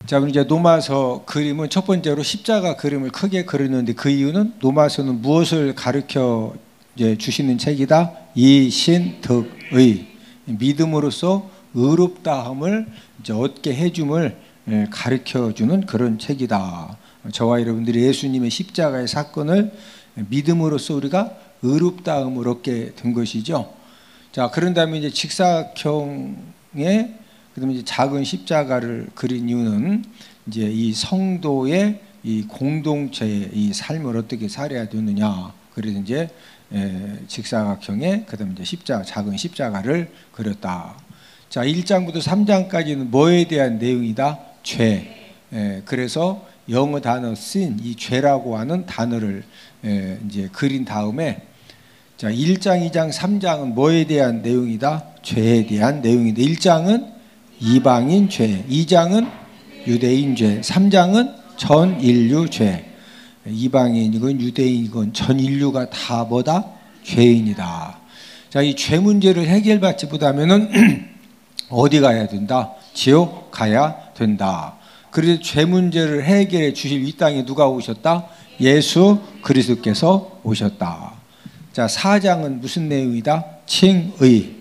자, 우리 이제 노마서 그림은 첫 번째로 십자가 그림을 크게 그렸는데 그 이유는 노마서는 무엇을 가르쳐 이제 주시는 책이다? 이신득의 믿음으로써 의롭다함을 이제 얻게 해줌을 가르쳐 주는 그런 책이다. 저와 여러분들이 예수님의 십자가의 사건을 믿음으로써 우리가 의롭다함을 얻게 된 것이죠. 자, 그런 다음에 이제 직사각형의 그다음에 이제 작은 십자가를 그린 이유는 이제 이 성도의 이 공동체의 이 삶을 어떻게 살아야 되느냐. 그래서 이제 직사각형의 그다음에 이제 작은 십자가를 그렸다. 자, 1장부터 3장까지는 뭐에 대한 내용이다? 죄. 그래서 영어 단어 sin, 이 죄라고 하는 단어를 이제 그린 다음에 자, 1장, 2장, 3장은 뭐에 대한 내용이다? 죄에 대한 내용인데 1장은 이방인 죄, 2장은 유대인 죄, 3장은 전 인류 죄. 이방인이건 유대인이건 전 인류가 다 뭐다? 죄인이다. 자, 이 죄 문제를 해결받지 못하면은 어디 가야 된다? 지옥 가야 된다. 그래서 죄 문제를 해결해 주실 이 땅에 누가 오셨다? 예수 그리스도께서 오셨다. 자, 4장은 무슨 내용이다? 칭의.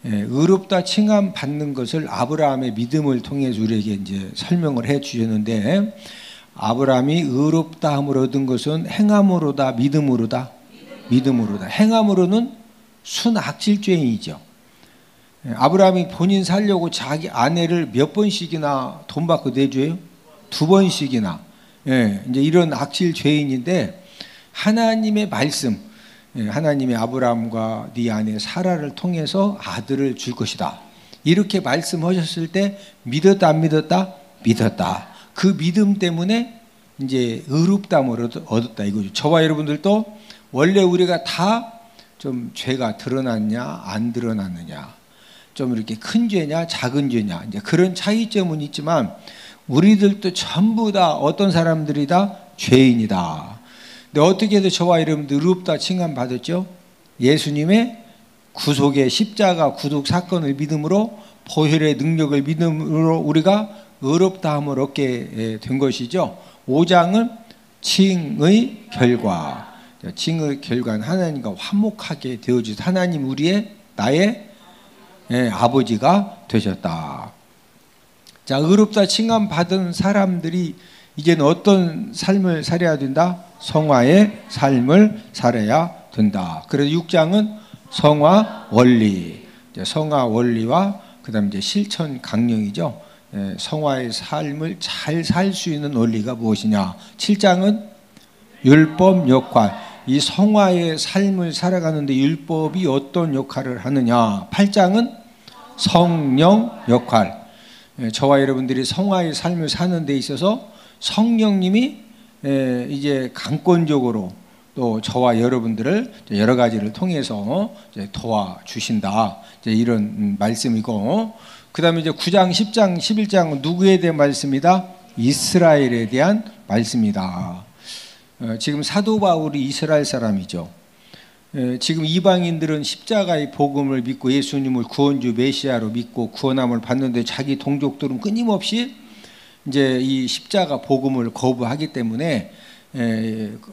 의롭다 칭함 받는 것을 아브라함의 믿음을 통해서 우리에게 이제 설명을 해 주셨는데 아브라함이 의롭다함을 얻은 것은 행함으로다, 믿음으로다? 믿음으로다. 행함으로는 순악질죄인이죠. 아브라함이 본인 살려고 자기 아내를 몇 번씩이나 돈 받고 내줘요? 2번씩이나. 이제 이런 악질 죄인인데 하나님의 말씀, 하나님이 아브라함과 네 아내 사라를 통해서 아들을 줄 것이다. 이렇게 말씀하셨을 때 믿었다 안 믿었다? 믿었다. 그 믿음 때문에 이제 의롭다함을 얻었다 이거죠. 저와 여러분들도 원래 우리가 다 좀 죄가 드러났냐 안 드러났느냐, 좀 이렇게 큰 죄냐 작은 죄냐, 이제 그런 차이점은 있지만 우리들도 전부 다 어떤 사람들이다? 죄인이다. 근데 어떻게 해서 저와 여러분들 의롭다 칭함 받았죠? 예수님의 구속의 십자가 구속 사건을 믿음으로, 보혈의 능력을 믿음으로 우리가 의롭다함을 얻게 된 것이죠. 5장은 칭의 결과. 칭의 결과는 하나님과 화목하게 되어주셔서 하나님 우리의 나의 아버지가 되셨다. 자, 의롭다 칭함 받은 사람들이 이제는 어떤 삶을 살아야 된다? 성화의 삶을 살아야 된다. 그래서 6장은 성화 원리, 성화 원리와 그다음 이제 실천 강령이죠. 성화의 삶을 잘 살 수 있는 원리가 무엇이냐? 7장은 율법 역할, 이 성화의 삶을 살아가는데 율법이 어떤 역할을 하느냐? 8장은 성령 역할, 저와 여러분들이 성화의 삶을 사는 데 있어서 성령님이 이제 강권적으로 또 저와 여러분들을 여러 가지를 통해서 도와주신다. 이런 말씀이고, 그 다음에 이제 9장, 10장, 11장은 누구에 대한 말씀이다? 이스라엘에 대한 말씀이다. 지금 사도 바울이 이스라엘 사람이죠. 지금 이방인들은 십자가의 복음을 믿고 예수님을 구원주 메시아로 믿고 구원함을 받는데 자기 동족들은 끊임없이 이제 이 십자가 복음을 거부하기 때문에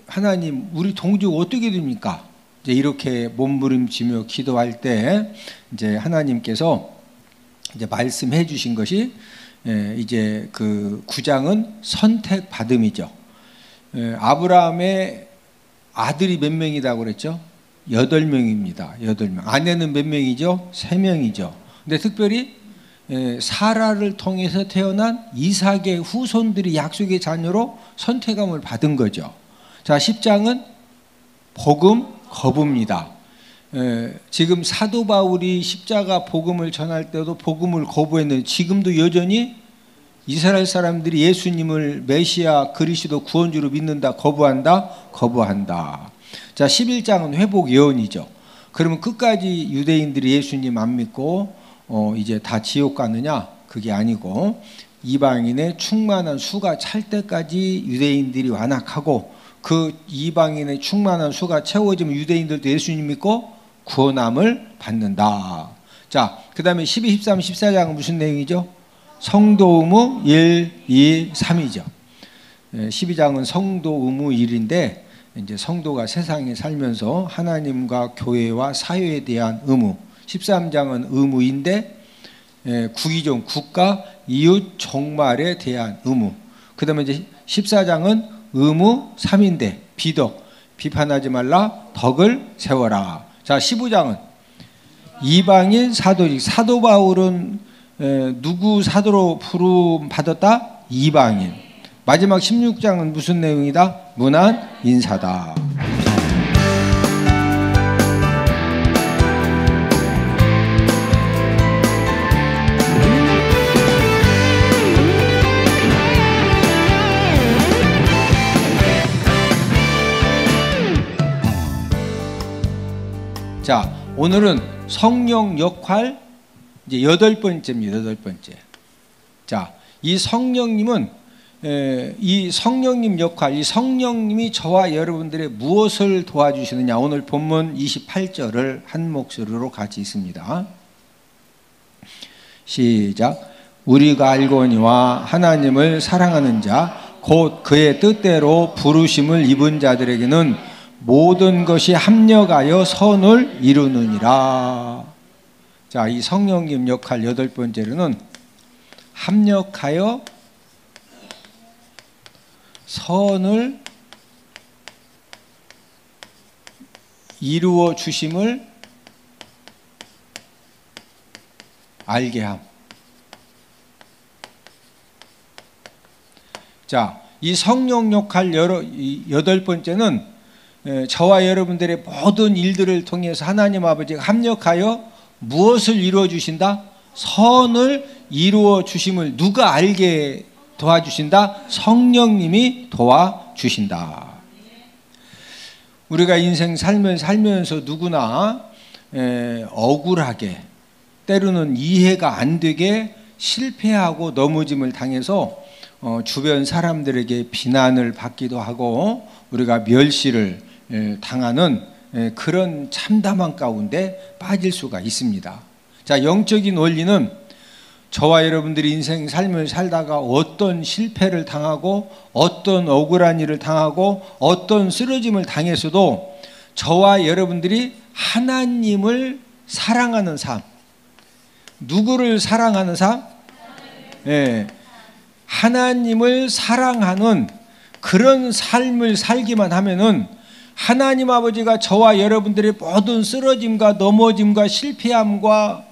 하나님 우리 동족 어떻게 됩니까? 이제 이렇게 몸부림치며 기도할 때 이제 하나님께서 이제 말씀해 주신 것이 이제 그 9장은 선택 받음이죠. 아브라함의 아들이 몇 명이라고 그랬죠? 8명입니다. 8명. 아내는 몇 명이죠? 3명이죠. 근데 특별히 사라를 통해서 태어난 이삭의 후손들이 약속의 자녀로 선택함을 받은 거죠. 자, 10장은 복음 거부입니다. 지금 사도 바울이 십자가 복음을 전할 때도 복음을 거부했는데 지금도 여전히 이스라엘 사람들이 예수님을 메시아 그리스도 구원주로 믿는다, 거부한다? 거부한다. 자, 11장은 회복 예언이죠. 그러면 끝까지 유대인들이 예수님 안 믿고 이제 다 지옥 가느냐? 그게 아니고 이방인의 충만한 수가 찰 때까지 유대인들이 완악하고 그 이방인의 충만한 수가 채워지면 유대인들도 예수님 믿고 구원함을 받는다. 자, 그 다음에 12, 13, 14장은 무슨 내용이죠? 성도 의무 1, 2, 3이죠. 12장은 성도 의무 1인데 이제 성도가 세상에 살면서 하나님과 교회와 사회에 대한 의무. 13장은 의무인데 국의종 국가 이웃 종말에 대한 의무. 그다음에 이제 14장은 의무 3인데 비덕 비판하지 말라 덕을 세워라. 자 15장은 이방인 사도직. 사도 바울은 누구 사도로 부름 받았다? 이방인. 마지막 16장은 무슨 내용이다? 문안 인사다. 자, 오늘은 성령 역할 이제 8번째입니다. 8번째. 자, 이 성령님은 이 성령님 역할, 이 성령님이 저와 여러분들의 무엇을 도와주시느냐. 오늘 본문 28절을 한 목소리로 같이 있습니다. 시작. 우리가 알거니와 하나님을 사랑하는 자 곧 그의 뜻대로 부르심을 입은 자들에게는 모든 것이 합력하여 선을 이루느니라. 자, 이 성령님 역할 8번째로는 합력하여 선을 이루어 주심을 알게 함. 자, 이 성령 역할 8번째는 저와 여러분들의 모든 일들을 통해서 하나님 아버지가 합력하여 무엇을 이루어 주신다? 선을 이루어 주심을 누가 알게 도와주신다? 성령님이 도와주신다. 우리가 인생 삶을 살면서 누구나 억울하게 때로는 이해가 안 되게 실패하고 넘어짐을 당해서 주변 사람들에게 비난을 받기도 하고 우리가 멸시를 당하는 그런 참담한 가운데 빠질 수가 있습니다. 자, 영적인 원리는 저와 여러분들이 인생 삶을 살다가 어떤 실패를 당하고 어떤 억울한 일을 당하고 어떤 쓰러짐을 당했어도 저와 여러분들이 하나님을 사랑하는 삶. 누구를 사랑하는 삶? 네. 하나님을 사랑하는 그런 삶을 살기만 하면은 하나님 아버지가 저와 여러분들의 모든 쓰러짐과 넘어짐과 실패함과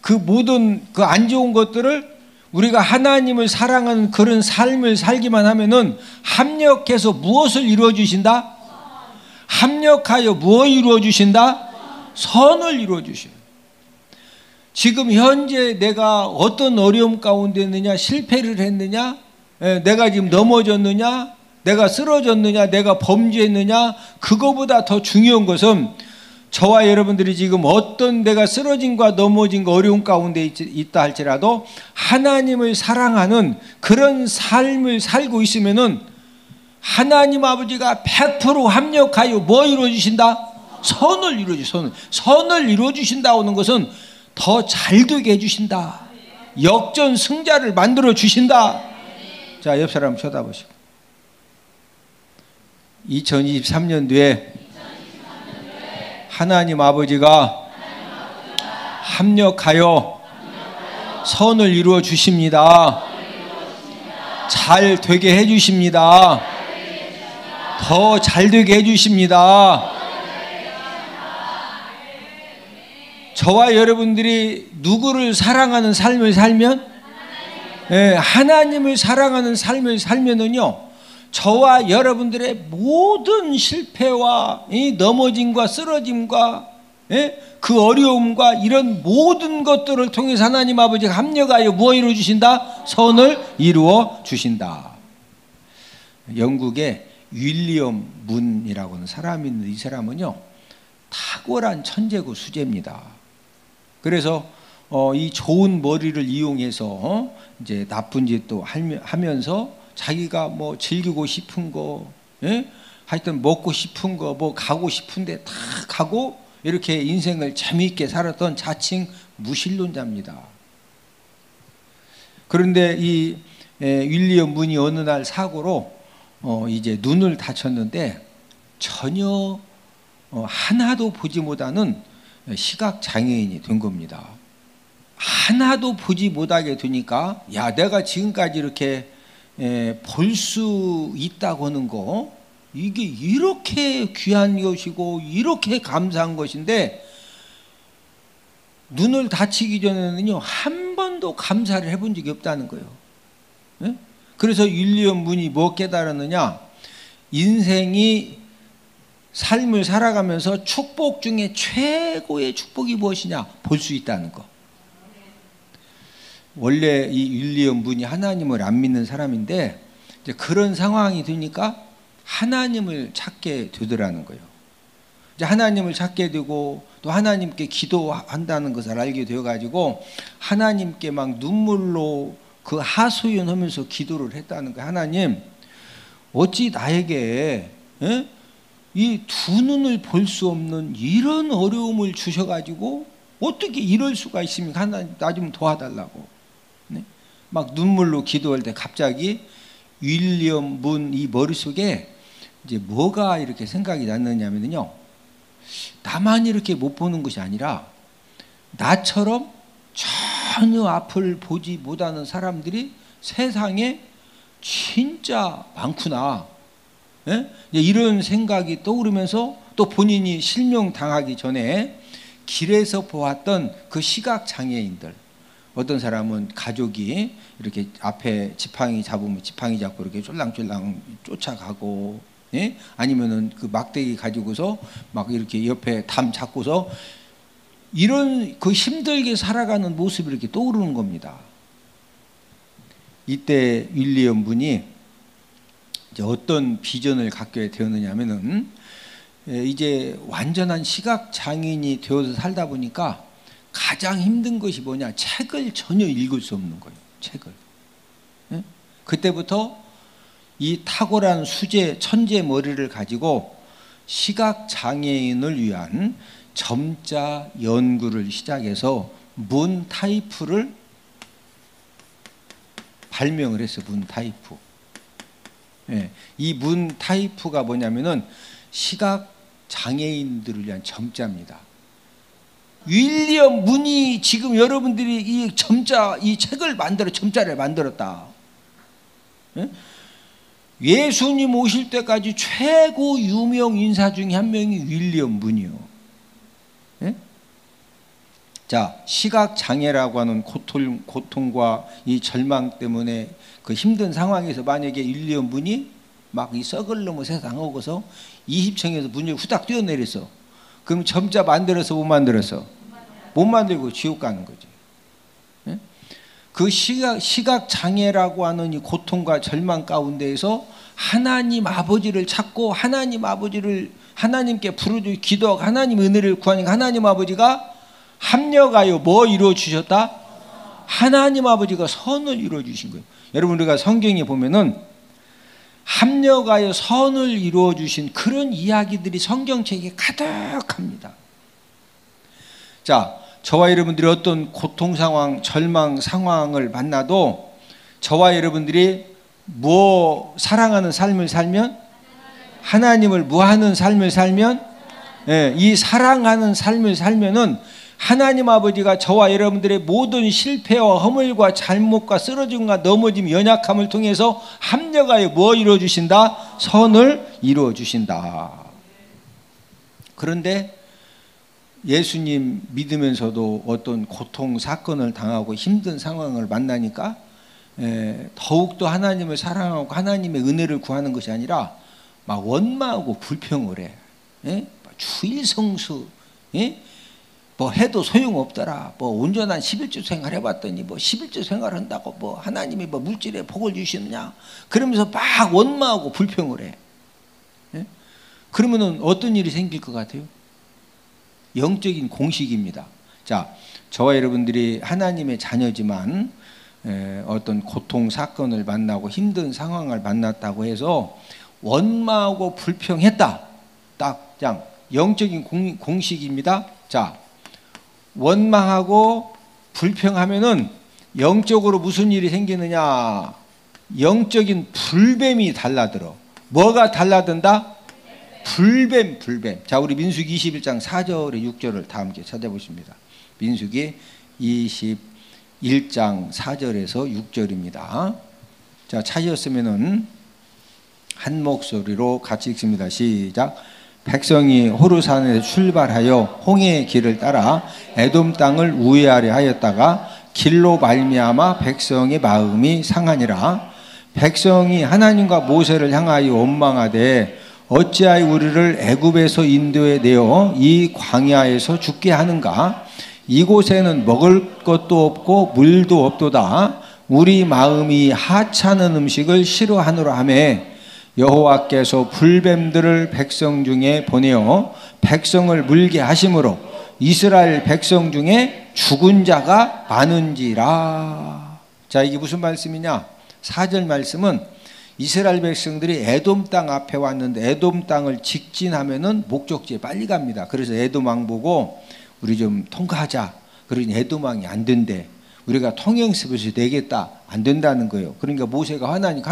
그 모든 그 안 좋은 것들을 우리가 하나님을 사랑하는 그런 삶을 살기만 하면은 합력해서 무엇을 이루어 주신다? 합력하여 무엇을 이루어 주신다? 선을 이루어 주셔요. 지금 현재 내가 어떤 어려움 가운데 있느냐, 실패를 했느냐, 내가 지금 넘어졌느냐, 내가 쓰러졌느냐, 내가 범죄했느냐, 그거보다 더 중요한 것은 저와 여러분들이 지금 어떤 내가 쓰러짐과 넘어진 어려움 가운데 있다 할지라도 하나님을 사랑하는 그런 삶을 살고 있으면은 하나님 아버지가 100% 합력하여 뭐 이루어 주신다? 선을 이루어 주신다. 선을 이루어 주신다고 하는 것은 더 잘되게 해주신다. 역전승자를 만들어 주신다. 자, 옆 사람 쳐다보시고 2023년도에 하나님 아버지가 합력하여 선을 이루어 주십니다. 잘 되게 해 주십니다. 더 잘 되게 해 주십니다. 저와 여러분들이 누구를 사랑하는 삶을 살면, 하나님을 사랑하는 삶을 살면은요, 저와 여러분들의 모든 실패와 넘어짐과 쓰러짐과 그 어려움과 이런 모든 것들을 통해서 하나님 아버지가 합력하여 무엇을 이루어 주신다? 선을 이루어 주신다. 영국의 윌리엄 문이라고 하는 사람이 있는데 이 사람은요, 탁월한 천재고 수재입니다. 그래서 이 좋은 머리를 이용해서 이제 나쁜 짓도 하면서 자기가 뭐 즐기고 싶은 거, 하여튼 먹고 싶은 거, 뭐 가고 싶은데 다 가고 이렇게 인생을 재미있게 살았던 자칭 무신론자입니다. 그런데 이 윌리엄 문이 어느 날 사고로 이제 눈을 다쳤는데 전혀 하나도 보지 못하는 시각 장애인이 된 겁니다. 하나도 보지 못하게 되니까 야, 내가 지금까지 이렇게 볼 수 있다고 하는 거, 이게 이렇게 귀한 것이고 이렇게 감사한 것인데 눈을 다치기 전에는요 한 번도 감사를 해본 적이 없다는 거예요. 그래서 윌리엄 문이 뭐 깨달았느냐, 인생이 삶을 살아가면서 축복 중에 최고의 축복이 무엇이냐, 볼 수 있다는 거. 원래 이 윌리엄 문이 하나님을 안 믿는 사람인데 이제 그런 상황이 되니까 하나님을 찾게 되더라는 거예요. 이제 하나님을 찾게 되고 또 하나님께 기도한다는 것을 알게 되어가지고 하나님께 막 눈물로 그 하소연하면서 기도를 했다는 거예요. 하나님, 어찌 나에게 이 두 눈을 볼 수 없는 이런 어려움을 주셔가지고 어떻게 이럴 수가 있습니까? 하나님, 나 좀 도와달라고. 네? 막 눈물로 기도할 때 갑자기 윌리엄 문 이 머릿속에 이제 뭐가 이렇게 생각이 났느냐면요, 나만 이렇게 못 보는 것이 아니라 나처럼 전혀 앞을 보지 못하는 사람들이 세상에 진짜 많구나. 이런 생각이 떠오르면서 또 본인이 실명당하기 전에 길에서 보았던 그 시각장애인들, 어떤 사람은 가족이 이렇게 앞에 지팡이 잡으면 지팡이 잡고 이렇게 쫄랑쫄랑 쫓아가고, 아니면은 그 막대기 가지고서 막 이렇게 옆에 담 잡고서 이런 그 힘들게 살아가는 모습이 이렇게 떠오르는 겁니다. 이때 윌리엄 문이 이제 어떤 비전을 갖게 되었느냐 하면은, 이제 완전한 시각 장애인이 되어서 살다 보니까 가장 힘든 것이 뭐냐, 책을 전혀 읽을 수 없는 거예요. 책을. 그때부터 이 탁월한 수제 천재 머리를 가지고 시각 장애인을 위한 점자 연구를 시작해서 문 타이프를 발명을 했어요. 문 타이프. 이 문 타이프가 뭐냐면은 시각 장애인들을 위한 점자입니다. 윌리엄 문이 지금 여러분들이 이 점자, 이 책을 점자를 만들었다. 예수님 오실 때까지 최고 유명 인사 중에 한 명이 윌리엄 문이요. 자, 시각 장애라고 하는 고통과 이 절망 때문에 그 힘든 상황에서 만약에 윌리엄 문이 막 이 썩을 놈의 세상 오고서 20층에서 문이 후딱 뛰어내렸어. 그럼 점자 만들어서 못 만들었어? 못 만들고 지옥 가는 거지. 그 시각 장애라고 하는 이 고통과 절망 가운데에서 하나님 아버지를 찾고 하나님 아버지를 하나님께 부르짖고 기도하고 하나님 은혜를 구하니까 하나님 아버지가 합력하여 뭐 이루어 주셨다? 하나님 아버지가 선을 이루어 주신 거예요. 여러분, 우리가 성경에 보면은 합력하여 선을 이루어 주신 그런 이야기들이 성경책에 가득합니다. 자, 저와 여러분들이 어떤 고통 상황, 절망 상황을 만나도 저와 여러분들이 사랑하는 삶을 살면, 하나님을 무하는 삶을 살면, 이 사랑하는 삶을 살면은 하나님 아버지가 저와 여러분들의 모든 실패와 허물과 잘못과 쓰러짐과 넘어짐, 연약함을 통해서 합력하여 뭐 이루어 주신다? 선을 이루어 주신다. 그런데 예수님 믿으면서도 어떤 고통 사건을 당하고 힘든 상황을 만나니까 더욱더 하나님을 사랑하고 하나님의 은혜를 구하는 것이 아니라 막 원망하고 불평을 해. 주일 성수 뭐 해도 소용없더라. 뭐 온전한 11주 생활 해봤더니 뭐 11주 생활한다고 뭐 하나님이 뭐 물질에 복을 주시느냐, 그러면서 막 원망하고 불평을 해. 그러면은 어떤 일이 생길 것 같아요? 영적인 공식입니다. 자, 저와 여러분들이 하나님의 자녀지만 어떤 고통 사건을 만나고 힘든 상황을 만났다고 해서 원망하고 불평했다. 딱 그냥 영적인 공식입니다. 자, 원망하고 불평하면은 영적으로 무슨 일이 생기느냐? 영적인 불뱀이 달라들어. 뭐가 달라든다? 불뱀. 자, 우리 민수기 21장 4절에 6절을 다 함께 찾아보십니다. 민수기 21장 4절에서 6절입니다. 자, 찾으셨으면은 한 목소리로 같이 읽습니다. 시작. 백성이 호르산에서 출발하여 홍해의 길을 따라 에돔 땅을 우회하려 하였다가 길로 말미암아 백성의 마음이 상하니라. 백성이 하나님과 모세를 향하여 원망하되 어찌하여 우리를 애굽에서 인도해 내어 이 광야에서 죽게 하는가? 이곳에는 먹을 것도 없고 물도 없도다. 우리 마음이 하찮은 음식을 싫어하노라 하며 여호와께서 불뱀들을 백성 중에 보내어 백성을 물게 하심으로 이스라엘 백성 중에 죽은 자가 많은지라. 자, 이게 무슨 말씀이냐? 4절 말씀은 이스라엘 백성들이 에돔 땅 앞에 왔는데 에돔 땅을 직진하면은 목적지에 빨리 갑니다. 그래서 에돔 왕 보고 우리 좀 통과하자. 그러니 에돔 왕이 안 된대. 우리가 통행습에서 내겠다. 안 된다는 거예요. 그러니까 모세가 하나님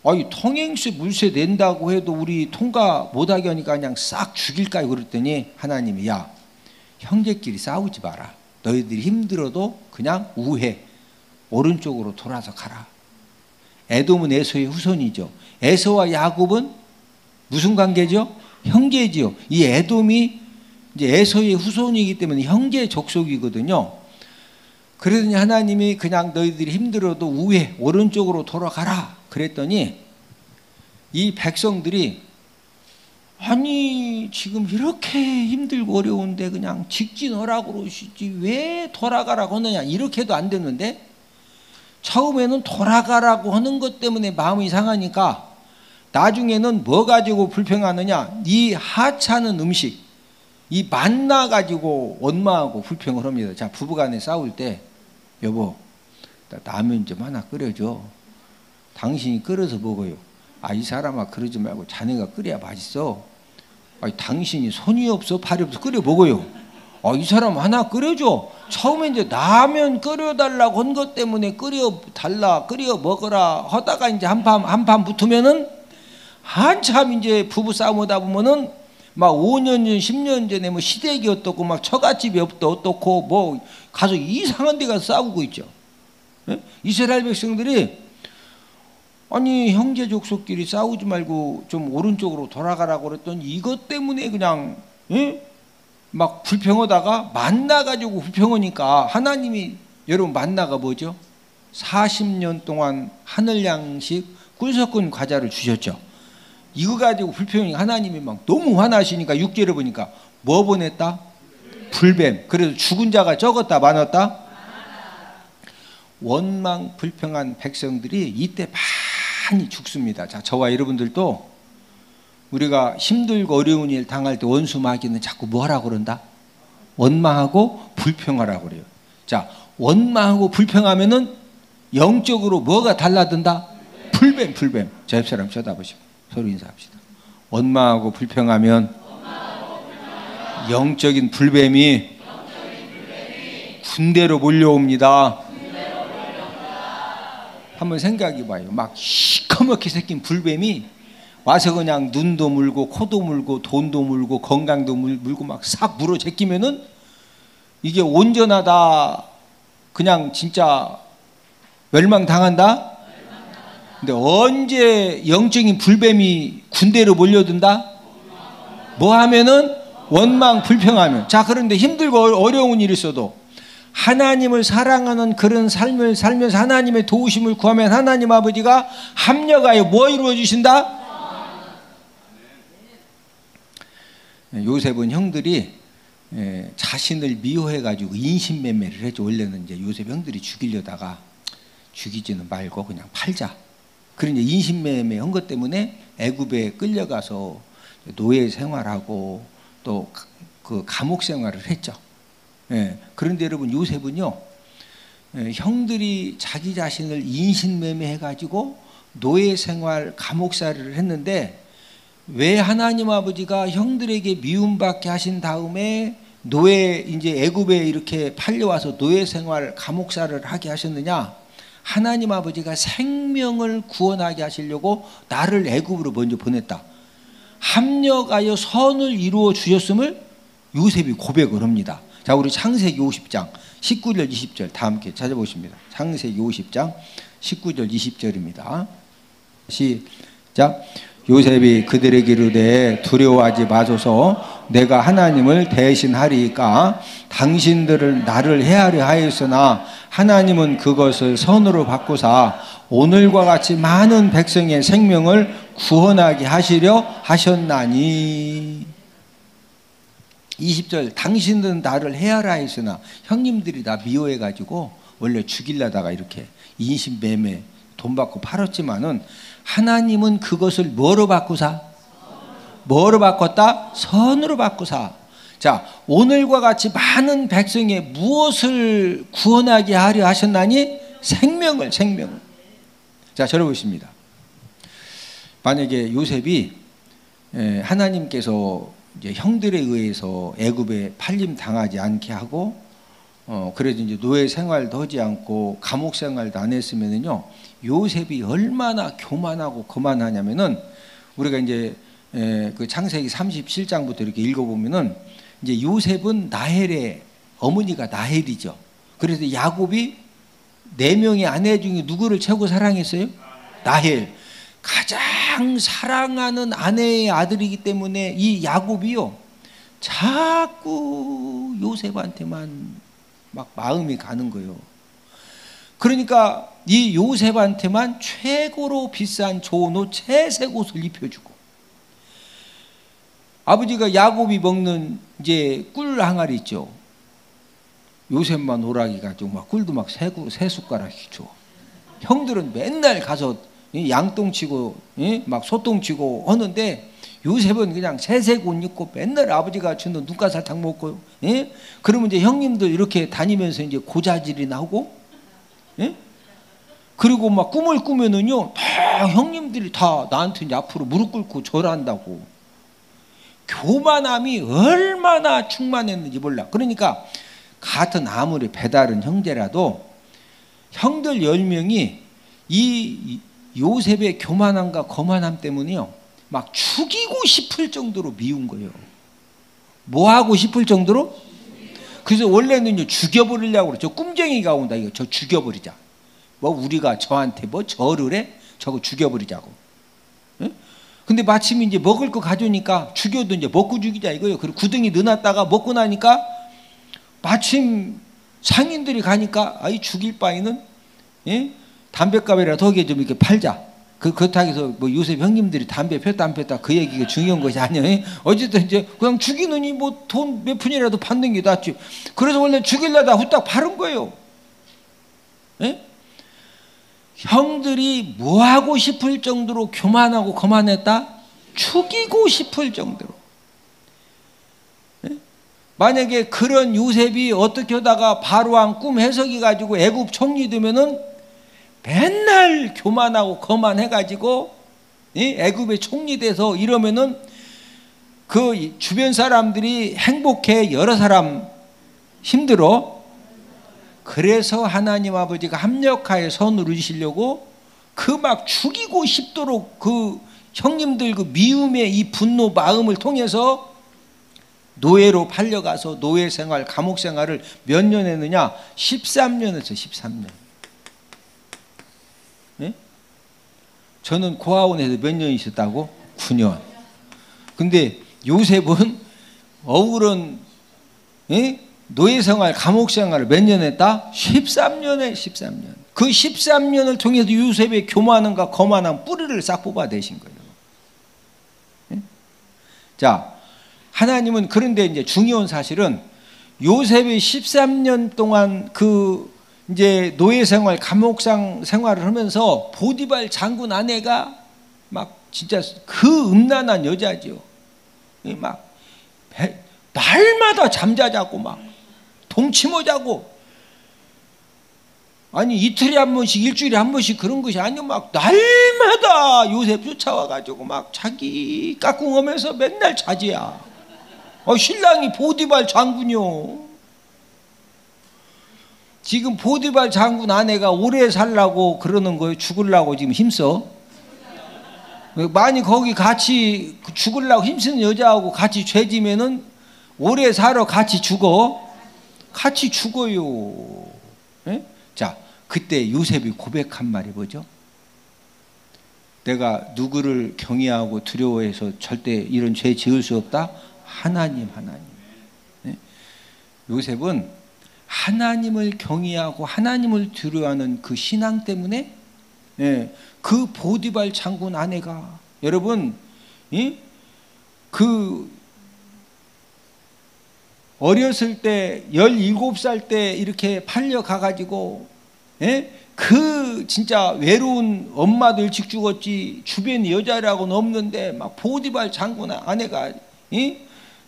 아니 통행습 물세 낸다고 해도 우리 통과 못하게 하니까 그냥 싹 죽일까요? 그랬더니 하나님이 야 형제끼리 싸우지 마라. 너희들이 힘들어도 그냥 우회 오른쪽으로 돌아서 가라. 에돔은 에서의 후손이죠. 에서와 야곱은 무슨 관계죠? 형제지요. 이 에돔이 이제 에서의 후손이기 때문에 형제 족속이거든요. 그러더니 하나님이 그냥 너희들이 힘들어도 우회 오른쪽으로 돌아가라 그랬더니 이 백성들이 아니 지금 이렇게 힘들고 어려운데 그냥 직진하라고 그러시지 왜 돌아가라고 하느냐. 이렇게도 안 됐는데 처음에는 돌아가라고 하는 것 때문에 마음이 상하니까 나중에는 뭐 가지고 불평하느냐. 이 하찮은 음식 이 만나 가지고 원망하고 불평을 합니다. 자, 부부간에 싸울 때 여보 나 라면 좀 하나 끓여줘. 당신이 끓여서 먹어요. 아, 이 사람아 그러지 말고 자네가 끓여야 맛있어. 아니, 당신이 손이 없어 발이 없어 끓여 먹어요. 아, 이 사람 하나 끓여줘. 처음에 이제 라면 끓여달라고 한 것 때문에 끓여달라 끓여 먹어라 하다가 이제 한판 붙으면은 한참 이제 부부 싸움하다 보면은 막 5년 전 10년 전에 뭐 시댁이 어떻고 막 처갓집이 어떻고 뭐 가서 이상한 데 가서 싸우고 있죠. 예? 이스라엘 백성들이 아니 형제 족속끼리 싸우지 말고 좀 오른쪽으로 돌아가라고 그랬더니 이것 때문에 그냥 예? 막 불평하다가 만나가지고 불평하니까 하나님이 여러분 만나가 뭐죠? 40년 동안 하늘 양식 꿀 섞은 과자를 주셨죠. 이거 가지고 불평이 하나님이 막 너무 화나시니까 6절에 보니까 뭐 보냈다? 불뱀. 그래서 죽은 자가 적었다 많았다? 원망 불평한 백성들이 이때 많이 죽습니다. 자, 저와 여러분들도 우리가 힘들고 어려운 일 당할 때 원수 마귀는 자꾸 뭐 하라고 그런다? 원망하고 불평하라고 그래요. 자, 원망하고 불평하면은 영적으로 뭐가 달라든다? 불뱀. 저 옆 사람 쳐다보시고 서로 인사합시다. 원망하고 불평하면 영적인 불뱀이 군대로 몰려옵니다. 한번 생각해봐요. 막 시커멓게 생긴 불뱀이 와서 그냥 눈도 물고 코도 물고 돈도 물고 건강도 물고 막 싹 물어 제끼면은 이게 온전하다 그냥 진짜 멸망당한다. 근데 언제 영적인 불뱀이 군대로 몰려든다? 뭐 하면은 원망 불평하면. 자, 그런데 힘들고 어려운 일이 있어도 하나님을 사랑하는 그런 삶을 살면서 하나님의 도우심을 구하면 하나님 아버지가 합력하여 뭐 이루어 주신다? 요셉은 형들이 자신을 미워해가지고 인신매매를 했죠. 원래는 이제 요셉 형들이 죽이려다가 죽이지는 말고 그냥 팔자. 그러니 인신매매 한 것 때문에 애굽에 끌려가서 노예 생활하고 또 그 감옥 생활을 했죠. 그런데 여러분 요셉은요, 형들이 자기 자신을 인신매매해가지고 노예 생활 감옥살이를 했는데 왜 하나님 아버지가 형들에게 미움받게 하신 다음에 노예 이제 애굽에 이렇게 팔려와서 노예 생활 감옥살을 하게 하셨느냐? 하나님 아버지가 생명을 구원하게 하시려고 나를 애굽으로 먼저 보냈다. 합력하여 선을 이루어 주셨음을 요셉이 고백을 합니다. 자, 우리 창세기 50장 19절 20절 다 함께 찾아보십니다. 창세기 50장 19절 20절입니다. 시작. 요셉이 그들에게 이르되 두려워하지 마소서, 내가 하나님을 대신하리이까. 당신들을 나를 해하려 하였으나 하나님은 그것을 선으로 바꾸사 오늘과 같이 많은 백성의 생명을 구원하게 하시려 하셨나니. 20절. 당신들은 나를 해하라 하였으나, 형님들이 나 미워해가지고 원래 죽이려다가 이렇게 인신매매 돈 받고 팔았지만은 하나님은 그것을 뭐로 바꾸사? 뭐로 바꿨다? 선으로 바꾸사. 자, 오늘과 같이 많은 백성의 무엇을 구원하게 하려 하셨나니? 생명을. 자, 저를 보십니다. 만약에 요셉이 하나님께서 이제 형들에 의해서 애굽에 팔림 당하지 않게 하고 그래도 이제 노예 생활도 하지 않고 감옥 생활도 안 했으면은요, 요셉이 얼마나 교만하고 거만하냐면은, 우리가 이제 그 창세기 37장부터 이렇게 읽어보면은 이제 요셉은 라헬의 어머니가 라헬이죠. 그래서 야곱이 4명의 아내 중에 누구를 최고 사랑했어요? 라헬. 가장 사랑하는 아내의 아들이기 때문에 이 야곱이요, 자꾸 요셉한테만 막 마음이 가는 거예요. 그러니까 이 요셉한테만 최고로 비싼 좋은 옷, 채색 옷을 입혀주고, 아버지가 야곱이 먹는 이제 꿀 항아리 있죠. 요셉만 오락이 가지고 막 꿀도 막 세 숟가락씩 줘. 형들은 맨날 가서 양똥 치고 막 소똥 치고 하는데, 요셉은 그냥 채색 옷 입고 맨날 아버지가 주는 눈가사탕 먹고, 그러면 이제 형님들 이렇게 다니면서 이제 고자질이 나오고, 그리고 막 꿈을 꾸면은요, 다 형님들이 다 나한테 이제 앞으로 무릎 꿇고 절한다고. 교만함이 얼마나 충만했는지 몰라. 그러니까 같은 아무리 배다른 형제라도 형들 10명이 이 요셉의 교만함과 거만함 때문에요, 막 죽이고 싶을 정도로 미운 거예요. 뭐 하고 싶을 정도로? 그래서 원래는요, 죽여버리려고 그러죠. 꿈쟁이가 온다, 이거 저 죽여버리자. 뭐 우리가 저한테 뭐 절을 해? 저거 죽여버리자고. 근데 마침 이제 먹을 거 가져오니까 죽여도 이제 먹고 죽이자 이거예요. 그리고 구덩이 넣어놨다가 먹고 나니까 마침 상인들이 가니까, 아이 죽일 바에는 담배값이라도 더 좀 이렇게 팔자. 그렇다고 해서 뭐 요셉 형님들이 담배 폈다 안 폈다 그 얘기가 중요한 것이 아니에요. 어쨌든 이제 그냥 죽이느니 뭐 돈 몇 푼이라도 받는 게 낫지. 그래서 원래 죽이려다 후딱 바른 거예요. 형들이 뭐 하고 싶을 정도로 교만하고 거만했다? 죽이고 싶을 정도로. 만약에 그런 요셉이 어떻게 하다가 바로왕 꿈 해석이 가지고 애굽 총리 되면은 맨날 교만하고 거만해가지고 애굽의 총리 돼서 이러면은 그 주변 사람들이 행복해, 여러 사람 힘들어. 그래서 하나님 아버지가 합력하여 선을 이루시려고 그 막 죽이고 싶도록 그 형님들 그 미움의 이 분노 마음을 통해서 노예로 팔려가서 노예 생활, 감옥 생활을 몇 년 했느냐? 13년 했어요. 13년. 저는 고아원에서 몇 년 있었다고? 9년. 근데 요셉은 억울한 노예 생활, 감옥 생활을 몇 년 했다? 13년에 13년. 그 13년을 통해서 요셉의 교만함과 거만함 뿌리를 싹 뽑아내신 거예요. 자, 하나님은 그런데 이제 중요한 사실은 요셉이 13년 동안 그 이제 노예 생활, 감옥 생활을 하면서 보디발 장군 아내가 막 진짜 그 음란한 여자죠. 막 날마다 잠자자고 막 동침하자고. 아니 이틀에 한 번씩 일주일에 한 번씩 그런 것이 아니고 막 날마다 요셉 쫓아와가지고 막 자기 까꿍하면서 맨날 자지야. 신랑이 보디발 장군이요. 지금 보디발 장군 아내가 오래 살라고 그러는 거예요? 죽으려고 지금 힘써? 만약 거기 같이 죽으려고 힘쓰는 여자하고 같이 죄지면은 오래 살아 같이 죽어? 같이 죽어요. 예? 자, 그때 요셉이 고백한 말이 뭐죠? 내가 누구를 경외하고 두려워해서 절대 이런 죄 지을 수 없다? 하나님. 예? 요셉은 하나님을 경외하고 하나님을 두려워하는 그 신앙 때문에 그 보디발 장군 아내가 여러분 그 어렸을 때 17살 때 이렇게 팔려가 가지고 그 진짜 외로운 엄마도 일찍 죽었지 주변에 여자라고는 없는데 막 보디발 장군 아내가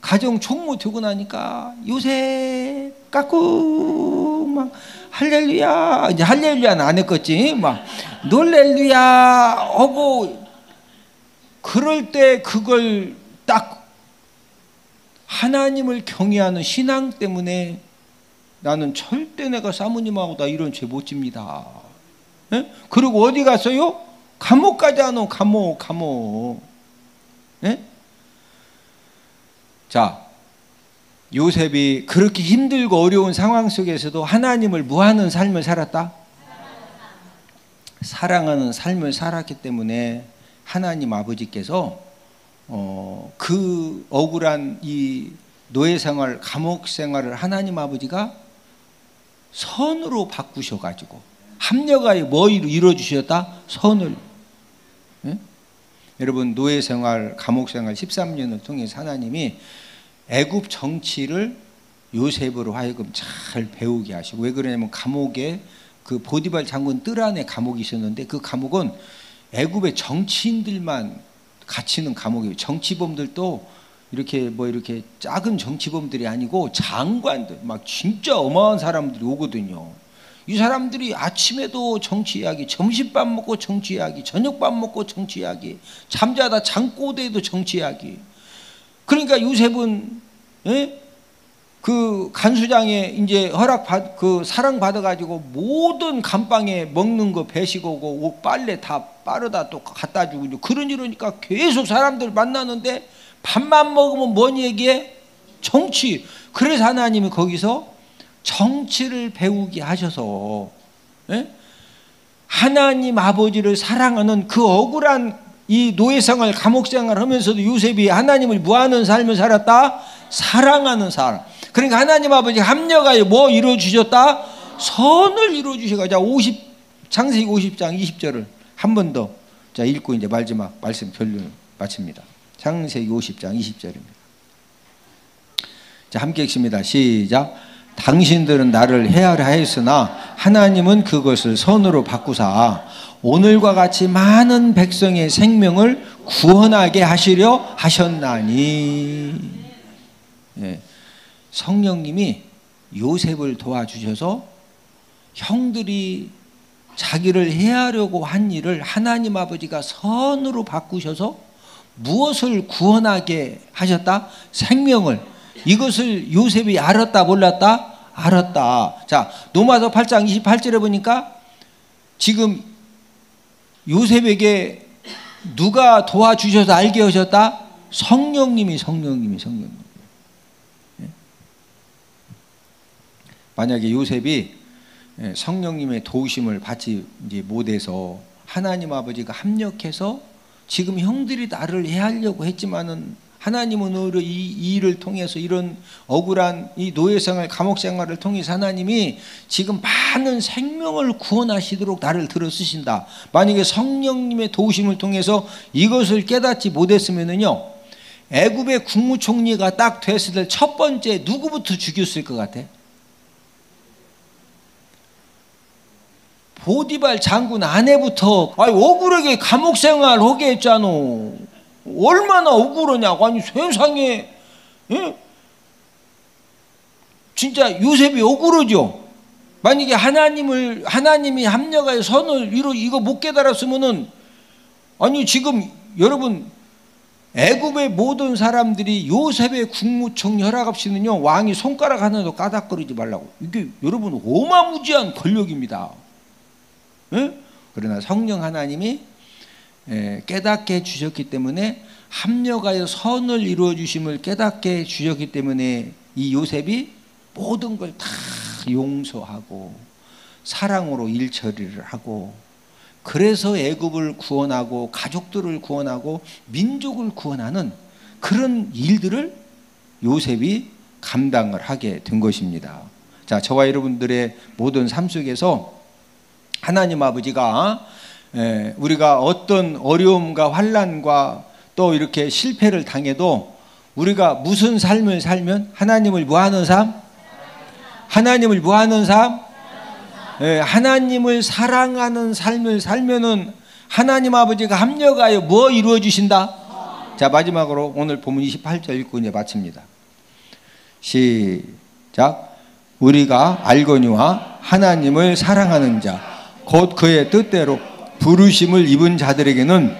가정 총무 되고 나니까 요새 까꿍 막 할렐루야, 이제 할렐루야는 안 했겠지, 막 놀렐루야 하고 그럴 때 그걸 딱 하나님을 경외하는 신앙 때문에 나는 절대 내가 사모님하고 나 이런 죄 못 집니다. 예? 그리고 어디 갔어요? 감옥 가잖아. 감옥. 예? 자, 요셉이 그렇게 힘들고 어려운 상황 속에서도 하나님을 무하는 삶을 살았다? 사랑하는 삶을 살았기 때문에 하나님 아버지께서 그 억울한 이 노예 생활, 감옥 생활을 하나님 아버지가 선으로 바꾸셔가지고 합력하여 뭐 이루어주셨다? 선을. 예? 여러분 노예 생활, 감옥 생활 13년을 통해서 하나님이 애굽 정치를 요셉으로 하여금 잘 배우게 하시고, 왜 그러냐면 감옥에 그 보디발 장군 뜰 안에 감옥이 있었는데 그 감옥은 애굽의 정치인들만 갇히는 감옥이에요. 정치범들도 이렇게 이렇게 작은 정치범들이 아니고 장관들 막 진짜 어마어마한 사람들이 오거든요. 이 사람들이 아침에도 정치 이야기, 점심밥 먹고 정치 이야기, 저녁밥 먹고 정치 이야기, 잠자다 잠꼬대도 정치 이야기. 그러니까 요셉은 그 간수장에 이제 그 사랑 받아가지고 모든 감방에 먹는 거 배식하고 옷 빨래 다 빠르다 또 갖다 주고 그러니까 계속 사람들 만나는데 밥만 먹으면 뭔 얘기해? 정치. 그래서 하나님이 거기서 정치를 배우게 하셔서 하나님 아버지를 사랑하는 그 억울한 이 노예생활, 감옥생활 하면서도 요셉이 하나님을 무하는 삶을 살았다? 사랑하는 삶. 그러니까 하나님 아버지 합력하여 뭐 이루어주셨다? 선을 이루어주셔가지고 창세기 50장 20절을 한 번 더 읽고 이제 마지막 말씀 결론 마칩니다. 창세기 50장 20절입니다. 자, 함께 읽습니다. 시작. 당신들은 나를 해하려 하였으나 하나님은 그것을 선으로 바꾸사 오늘과 같이 많은 백성의 생명을 구원하게 하시려 하셨나니. 예, 성령님이 요셉을 도와주셔서 형들이 자기를 해하려고 한 일을 하나님 아버지가 선으로 바꾸셔서 무엇을 구원하게 하셨다? 생명을. 이것을 요셉이 알았다 몰랐다? 알았다. 자, 로마서 8장 28절에 보니까 지금 요셉에게 누가 도와주셔서 알게 하셨다? 성령님이. 만약에 요셉이 성령님의 도우심을 받지 이제 못해서 하나님 아버지가 합력해서 지금 형들이 나를 해하려고 했지만은 하나님은 오히려 이 일을 통해서 이런 억울한 이 노예생활, 감옥생활을 통해서 하나님이 지금 많은 생명을 구원하시도록 나를 들어 쓰신다. 만약에 성령님의 도우심을 통해서 이것을 깨닫지 못했으면은요, 애굽의 국무총리가 딱 됐을 때 첫 번째 누구부터 죽였을 것 같아? 보디발 장군 아내부터. 억울하게 감옥생활 하게 했잖아. 얼마나 억울하냐고. 아니 세상에, 진짜 요셉이 억울하죠. 만약에 하나님이 합력하여 선을 이거 못 깨달았으면은, 아니 지금 여러분 애굽의 모든 사람들이 요셉의 국무총 혈압 없이는요 왕이 손가락 하나도 까닥거리지 말라고. 이게 여러분 어마무지한 권력입니다. 예? 그러나 성령 하나님이 깨닫게 해 주셨기 때문에 합력하여 선을 이루어 주심을 깨닫게 해 주셨기 때문에 이 요셉이 모든 걸 다 용서하고 사랑으로 일 처리를 하고, 그래서 애굽을 구원하고 가족들을 구원하고 민족을 구원하는 그런 일들을 요셉이 감당을 하게 된 것입니다. 자, 저와 여러분들의 모든 삶 속에서 하나님 아버지가 우리가 어떤 어려움과 환난과 또 이렇게 실패를 당해도 우리가 무슨 삶을 살면 하나님을 뭐하는 삶? 하나님을 뭐하는 삶? 하나님을 사랑하는 삶을 살면은 하나님 아버지가 합력하여 뭐 이루어 주신다? 자, 마지막으로 오늘 본문 28절 읽고 이제 마칩니다. 시작. 우리가 알거니와 하나님을 사랑하는 자 곧 그의 뜻대로 부르심을 입은 자들에게는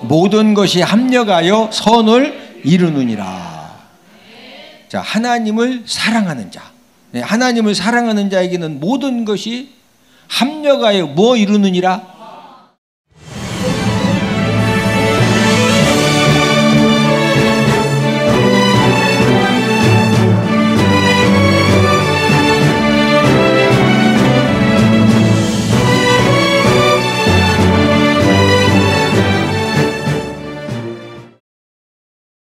모든 것이 합력하여 선을 이루느니라. 자, 하나님을 사랑하는 자, 하나님을 사랑하는 자에게는 모든 것이 합력하여 뭐 이루느니라?